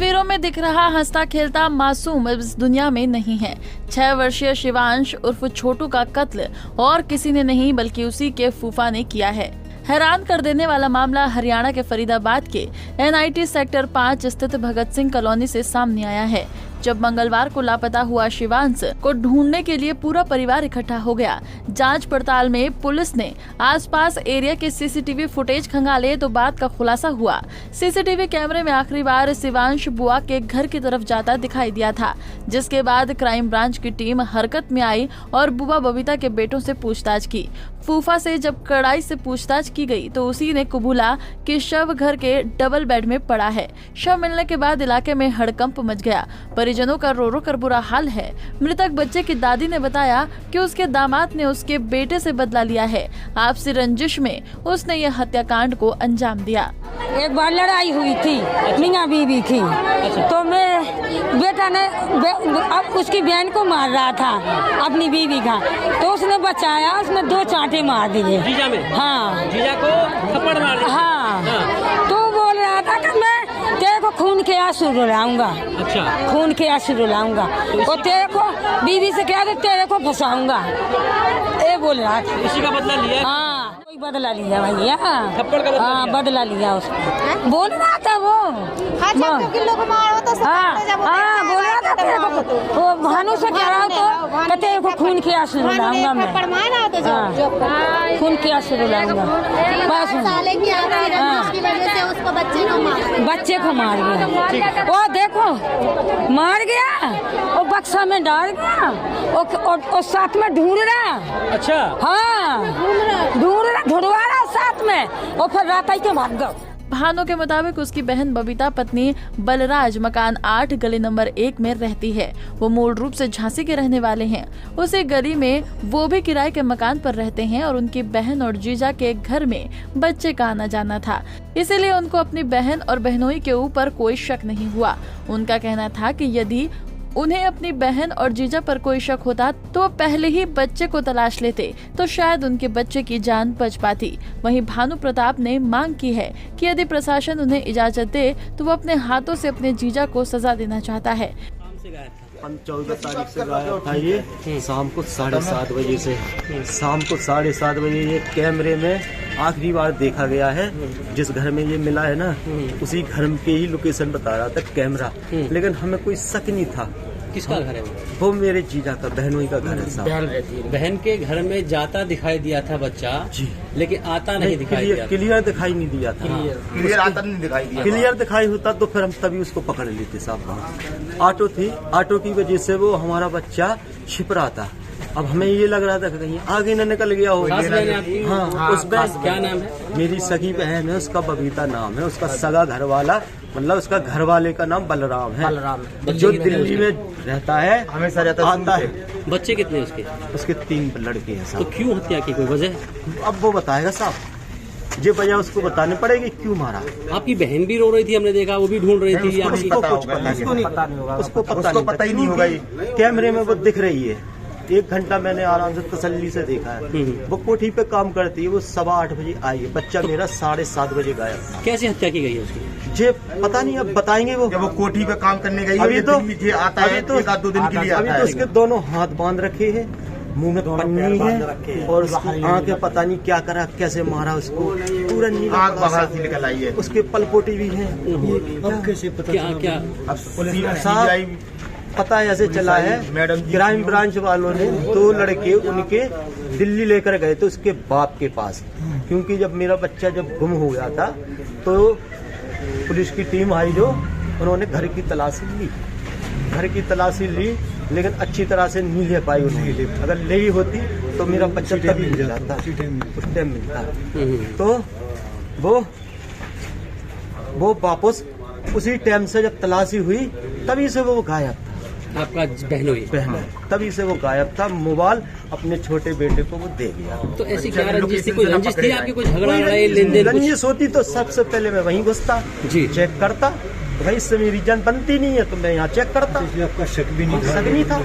तस्वीरों में दिख रहा हंसता खेलता मासूम इस दुनिया में नहीं है। 6 वर्षीय शिवांश उर्फ छोटू का कत्ल और किसी ने नहीं बल्कि उसी के फूफा ने किया है। हैरान कर देने वाला मामला हरियाणा के फरीदाबाद के NIT सेक्टर 5 स्थित भगत सिंह कॉलोनी से सामने आया है, जब मंगलवार को लापता हुआ शिवांश को ढूंढने के लिए पूरा परिवार इकट्ठा हो गया। जांच पड़ताल में पुलिस ने आसपास एरिया के CCTV फुटेज खंगाले तो बात का खुलासा हुआ। CCTV कैमरे में आखिरी बार शिवांश बुआ के घर की तरफ जाता दिखाई दिया था, जिसके बाद क्राइम ब्रांच की टीम हरकत में आई और बुआ बबीता के बेटों से पूछताछ की। फूफा से जब कड़ाई से पूछताछ की गई तो उसी ने कबूला कि शव घर के डबल बेड में पड़ा है। शव मिलने के बाद इलाके में हड़कंप मच गया। परिजनों का रो रो कर बुरा हाल है। मृतक बच्चे की दादी ने बताया कि उसके दामाद ने उसके बेटे से बदला लिया है। आपसी रंजिश में उसने यह हत्याकांड को अंजाम दिया। एक बार लड़ाई हुई थी मियां बीवी की, तो मैं बेटा ने अब उसकी बहन को मार रहा था अपनी बीवी का, तो उसने बचाया, उसने 2 चांटे मार दिए। जीजा में? हाँ, जीजा को थप्पड़ मार दिया। हाँ। तो बोल रहा था कि मैं तेरे को खून के आंसू रुलाऊंगा। अच्छा। खून के आंसू रुलाऊंगा और तेरे को बीवी से क्या तेरे को फंसाऊंगा, ये बोल रहा था। इसी का बदला लिया? हाँ, कोई बदला लिया भैया। थप्पड़ का बदला? हाँ, बदला लिया उसको। बोल रहा था वो। हाँ, बोल रहा था वो भानु से कह रहा तो कहते को खून के आंसू रुलाऊंगा मैं। खून के आंसू रुलाऊंगा बस। बच्चे को मार गया। वो देखो मार गया, वो बक्सा में डाल गया और साथ में ढूंढ रहा। अच्छा। हाँ, ढूंढवा रहा साथ में, और फिर रात आई के भाग गया। भानु के मुताबिक उसकी बहन बबीता पत्नी बलराज मकान 8 गली नंबर 1 में रहती है। वो मूल रूप से झांसी के रहने वाले हैं। उसी गली में वो भी किराए के मकान पर रहते हैं और उनकी बहन और जीजा के घर में बच्चे का आना जाना था, इसीलिए उनको अपनी बहन और बहनोई के ऊपर कोई शक नहीं हुआ। उनका कहना था कि यदि उन्हें अपनी बहन और जीजा पर कोई शक होता तो वो पहले ही बच्चे को तलाश लेते, तो शायद उनके बच्चे की जान बच पाती। वहीं भानु प्रताप ने मांग की है कि यदि प्रशासन उन्हें इजाजत दे तो वो अपने हाथों से अपने जीजा को सजा देना चाहता है। 14 तारीख से गायब था ये, शाम को 7:30 बजे से। शाम को 7:30 बजे ये कैमरे में आखिरी बार देखा गया है। जिस घर में ये मिला है ना, उसी घर के ही लोकेशन बता रहा था कैमरा, लेकिन हमें कोई शक नहीं था। किसका घर है वो मेरे जीजा का, बहनोई का घर है साहब। बहन रहती है। बहन के घर में जाता दिखाई दिया था बच्चा जी, लेकिन आता नहीं दिखाई दिया। क्लियर दिखाई नहीं दिया था। क्लियर आता नहीं दिखाई दिया। क्लियर दिखाई होता तो फिर हम तभी उसको पकड़ लेते साहब। ऑटो थी, ऑटो की वजह से वो हमारा बच्चा छिप रहा था। अब हमें ये लग रहा था कि कहीं आगे न निकल गया हो। हाँ, उस बहन क्या नाम है? मेरी सगी बहन है, उसका बबीता नाम है। उसका सगा घर वाला, मतलब उसका घर वाले का नाम बलराम है, जो दिल्ली में रहता है, हमेशा रहता है। बच्चे कितने उसके 3 लड़के हैं साहब। तो क्यों हत्या की, कोई वजह? अब वो बताएगा साहब, ये वजह उसको बतानी पड़ेगी क्यों मारा। आपकी बहन भी रो रही थी, हमने देखा, वो भी ढूंढ रही थी। उसको पता ही नहीं होगा। कैमरे में वो दिख रही है। 1 घंटा मैंने आराम से तसल्ली से देखा है। वो कोठी पे काम करती है। वो 7:15 बजे आई है। बच्चा मेरा 7:30 बजे गायब था। कैसे हत्या की गई है उसकी? जे पता नहीं, अब बताएंगे वो। जब वो कोठी पे काम करने गई अभी तो आता है, तो 1-2 दिन के लिए आता है। अभी तो उसके दोनों हाथ बांध रखे हैं, मुंह में पन्नी है, और उसकी आंखें पता नहीं क्या करा, कैसे मारा उसको, पूरा नीला बाहर से निकल आई है। उसके पलपोटी भी है। क्या पता है ऐसे चला है, मैडम क्राइम ब्रांच वालों ने 2 लड़के उनके दिल्ली लेकर गए थे उसके बाप के पास, क्योंकि जब मेरा बच्चा जब गुम हो गया था तो पुलिस की टीम आई, जो उन्होंने घर की तलाशी ली, लेकिन अच्छी तरह से नहीं ले पाई उनके लिए। अगर ले ही होती तो मेरा बच्चा तभी मिल जाता, उस टाइम मिलता। तो वो वापस उसी टाइम से जब तलाशी हुई तभी से वो गायब था। आपका बहन तभी से वो गायब था। मोबाइल अपने छोटे बेटे को वो दे गया। तो ऐसी क्या रंजिश थी? कोई रंजिश थी आपकी? कोई झगड़ा लड़ाई लेन देन? रंजिश होती तो सबसे पहले मैं वहीं घुसता जी, चेक करता, तो भाई इससे मेरी जान बनती नहीं है, तो मैं यहाँ चेक करता। आपका शक भी नहीं शक नहीं था,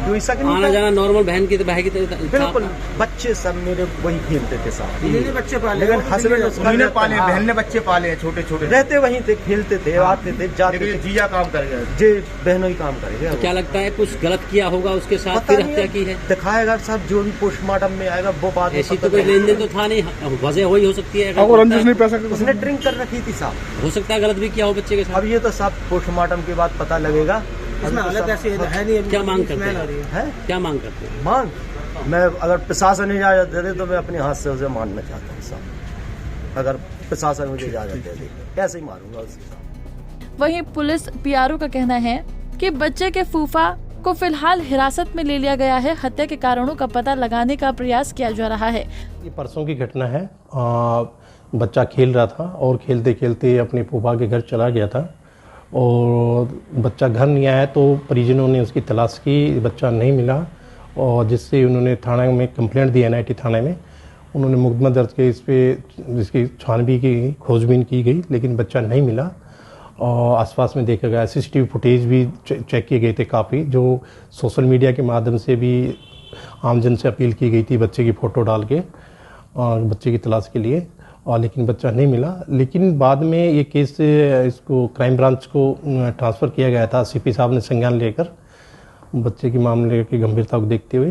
कोई शक नहीं आना था। जाना नॉर्मल बहन की बिल्कुल, बच्चे सब मेरे वही खेलते थे साथ, बच्चे पाले, लेकिन हस्बैंड उसका उन्होंने रहता- पाले, हाँ, बहन ने बच्चे पाले हैं छोटे छोटे, रहते वहीं थे, खेलते थे, आते थे, जाते लेकिन थे। जीजा काम कर गया। जे बहनों ही काम करेगा। क्या लगता है कुछ गलत किया होगा उसके साथ पता फिर नहीं हत्या है, की है? दिखाएगा सब, जो भी पोस्टमार्टम में आएगा वो बात ऐसी पता तो कोई नहीं। लेन देन तो था नहीं, वजह वही हो सकती है। और रंजिश नहीं पैसा उसने ड्रिंक कर रखी थी साहब। हो सकता है गलत भी किया हो बच्चे के साथ। अब ये तो सब पोस्टमार्टम के बाद पता लगेगा। इसमें हालत ऐसी है नहीं, क्या मांग करते है? है क्या मांग करते हैं? मांग, मैं अगर प्रशासन इजाजत दे दे तो मैं अपने हाथ से उसे मारना चाहता हूँ साहब। अगर प्रशासन मुझे इजाजत दे दे कैसे ही मारूंगा उसे साहब। वहीं पुलिस पीआरओ का कहना है कि बच्चे के फूफा को फिलहाल हिरासत में ले लिया गया है। हत्या के कारणों का पता लगाने का प्रयास किया जा रहा है। ये परसों की घटना है। बच्चा खेल रहा था और खेलते खेलते अपने फूफा के घर चला गया था और बच्चा घर नहीं आया, तो परिजनों ने उसकी तलाश की, बच्चा नहीं मिला और जिससे उन्होंने थाना में कंप्लेंट दी, NIT थाने में। उन्होंने मुकदमा दर्ज किया, इस पर इसकी छानबीन की गई, खोजबीन की गई, लेकिन बच्चा नहीं मिला। और आसपास में देखा गया, CCTV फुटेज भी चेक किए गए थे काफ़ी, जो सोशल मीडिया के माध्यम से भी आमजन से अपील की गई थी बच्चे की फ़ोटो डाल के और बच्चे की तलाश के लिए, और लेकिन बच्चा नहीं मिला। लेकिन बाद में ये केस इसको क्राइम ब्रांच को ट्रांसफ़र किया गया था, CP साहब ने संज्ञान लेकर बच्चे के मामले की गंभीरता को देखते हुए।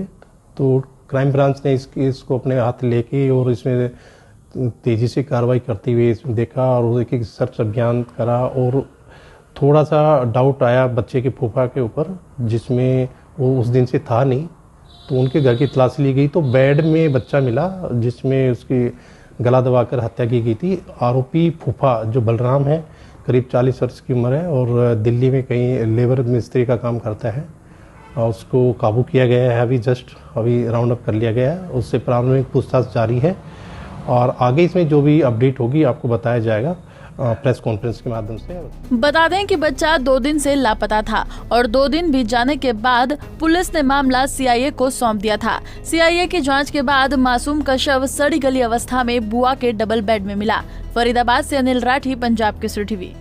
तो क्राइम ब्रांच ने इस केस को अपने हाथ लेके और इसमें तेज़ी से कार्रवाई करते हुए इसमें देखा और एक सर्च अभियान करा और थोड़ा सा डाउट आया बच्चे के फूफा के ऊपर, जिसमें वो उस दिन से था नहीं। तो उनके घर की तलाशी ली गई तो बेड में बच्चा मिला, जिसमें उसकी गला दबाकर हत्या की गई थी। आरोपी फूफा जो बलराम है, करीब 40 वर्ष की उम्र है और दिल्ली में कहीं लेबर मिस्त्री का काम करता है। और उसको काबू किया गया है, अभी राउंड अप कर लिया गया है। उससे प्रारंभिक पूछताछ जारी है और आगे इसमें जो भी अपडेट होगी आपको बताया जाएगा प्रेस कॉन्फ्रेंस के माध्यम से। बता दें कि बच्चा 2 दिन से लापता था और 2 दिन बीत जाने के बाद पुलिस ने मामला CIA को सौंप दिया था। CIA की जांच के बाद मासूम का शव सड़ी गली अवस्था में बुआ के डबल बेड में मिला। फरीदाबाद से अनिल राठी, पंजाब केसरी टीवी।